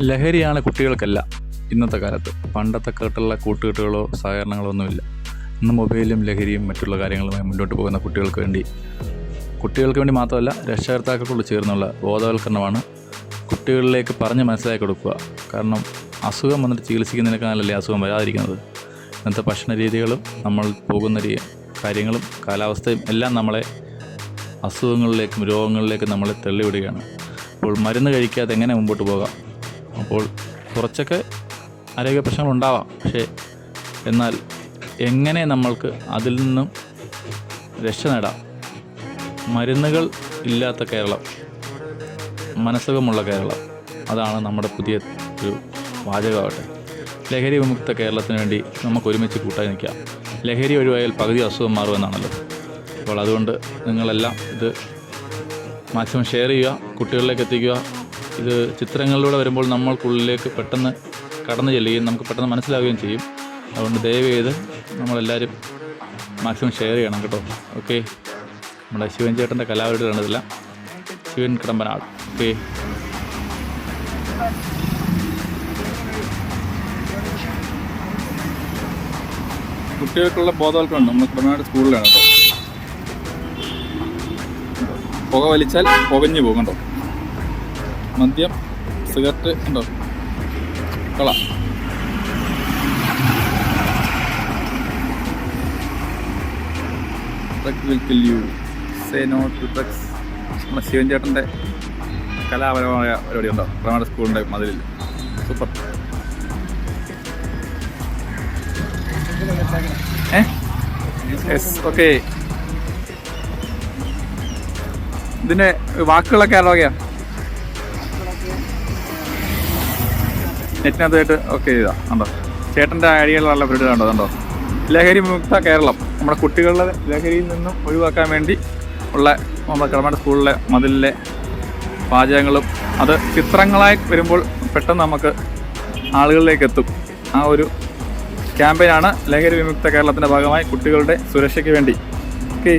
ലഹരിയാണ് കുട്ടികൾക്കല്ല ഇന്നത്തെ കാലത്ത്. പണ്ടത്തെ കേട്ടുള്ള കൂട്ടുകെട്ടുകളോ സഹകരണങ്ങളോ ഒന്നുമില്ല. ഇന്ന് മൊബൈലും ലഹരിയും മറ്റുള്ള കാര്യങ്ങളുമായി മുന്നോട്ട് പോകുന്ന കുട്ടികൾക്ക് വേണ്ടി മാത്രമല്ല, രക്ഷകർത്താക്കൾക്കുള്ള ചേർന്നുള്ള ബോധവൽക്കരണമാണ് കുട്ടികളിലേക്ക് പറഞ്ഞ് മനസ്സിലാക്കി കൊടുക്കുക. കാരണം അസുഖം വന്നിട്ട് ചികിത്സിക്കുന്നതിനേക്കാളല്ലേ അസുഖം വരാതിരിക്കുന്നത്. ഇന്നത്തെ ഭക്ഷണ രീതികളും നമ്മൾ പോകുന്ന കാര്യങ്ങളും കാലാവസ്ഥയും എല്ലാം നമ്മളെ അസുഖങ്ങളിലേക്കും രോഗങ്ങളിലേക്കും നമ്മളെ തള്ളിവിടുകയാണ്. അപ്പോൾ മരുന്ന് കഴിക്കാതെ എങ്ങനെ മുമ്പോട്ട് പോകാം? അപ്പോൾ കുറച്ചൊക്കെ ആരോഗ്യ പ്രശ്നങ്ങളുണ്ടാവാം. എന്നാൽ എങ്ങനെ നമ്മൾക്ക് അതിൽ നിന്നും രക്ഷ നേടാം? മരുന്നുകൾ ഇല്ലാത്ത കേരളം, മനസ്സുഖമുള്ള കേരളം, അതാണ് നമ്മുടെ പുതിയ ഒരു വാചകമാവട്ടെ. ലഹരി വിമുക്ത കേരളത്തിന് വേണ്ടി നമുക്ക് ഒരുമിച്ച് കൂട്ടായി നിൽക്കാം. ലഹരി ഒഴിവായാൽ പകുതി അസുഖം മാറുമെന്നാണല്ലോ. അപ്പോൾ അതുകൊണ്ട് നിങ്ങളെല്ലാം ഇത് മാക്സിമം ഷെയർ ചെയ്യുക, കുട്ടികളിലേക്ക് എത്തിക്കുക. ഇത് ചിത്രങ്ങളിലൂടെ വരുമ്പോൾ നമ്മൾക്കുള്ളിലേക്ക് പെട്ടെന്ന് കടന്നു ചെല്ലുകയും നമുക്ക് പെട്ടെന്ന് മനസ്സിലാവുകയും ചെയ്യും. അതുകൊണ്ട് ദയവ് ചെയ്ത് നമ്മളെല്ലാവരും മാക്സിമം ഷെയർ ചെയ്യണം കേട്ടോ. ഓക്കെ, നമ്മുടെ ശിവൻ ചേട്ടൻ്റെ കലാപരിപാടി കണ്ടതില്ല, ശിവൻ കിടമ്പനാട്. ഓക്കെ, കുട്ടികൾക്കുള്ള ബോധവൽക്കരണം നമ്മൾ കിടമ്പനാട് സ്കൂളിലാണ് കേട്ടോ. പുക വലിച്ചാൽ പുകഞ്ഞു പോകും കേട്ടോ. മദ്യം, സിഗരറ്റ് ഉണ്ടോ, കള. Say no to drugs. നമ്മുടെ ശിവൻ ചേട്ടൻ്റെ കലാപരമായ പരിപാടി ഉണ്ടോ കിടമ്പനാട് സ്കൂളിൻ്റെ മതിലിൽ. സൂപ്പർ. ഓക്കെ, ഇതിൻ്റെ വാക്കുകളൊക്കെ അറിയാം നെറ്റിനകത്തായിട്ട്. ഓക്കെ, ഇതാ കണ്ടോ ചേട്ടൻ്റെ ഐഡിയകളുള്ള പരിപാടി കണ്ടോ. ലഹരി വിമുക്ത കേരളം, നമ്മുടെ കുട്ടികളുടെ ലഹരിയിൽ നിന്നും ഒഴിവാക്കാൻ വേണ്ടി ഉള്ള നമ്മുടെ കിടമ്പനാട് സ്കൂളിലെ മതിലിലെ പാചകങ്ങളും അത് ചിത്രങ്ങളായി വരുമ്പോൾ പെട്ടെന്ന് നമുക്ക് ആളുകളിലേക്ക് എത്തും. ആ ഒരു ക്യാമ്പയിനാണ് ലഹരി വിമുക്ത കേരളത്തിൻ്റെ ഭാഗമായി കുട്ടികളുടെ സുരക്ഷയ്ക്ക് വേണ്ടി. ഓക്കെ.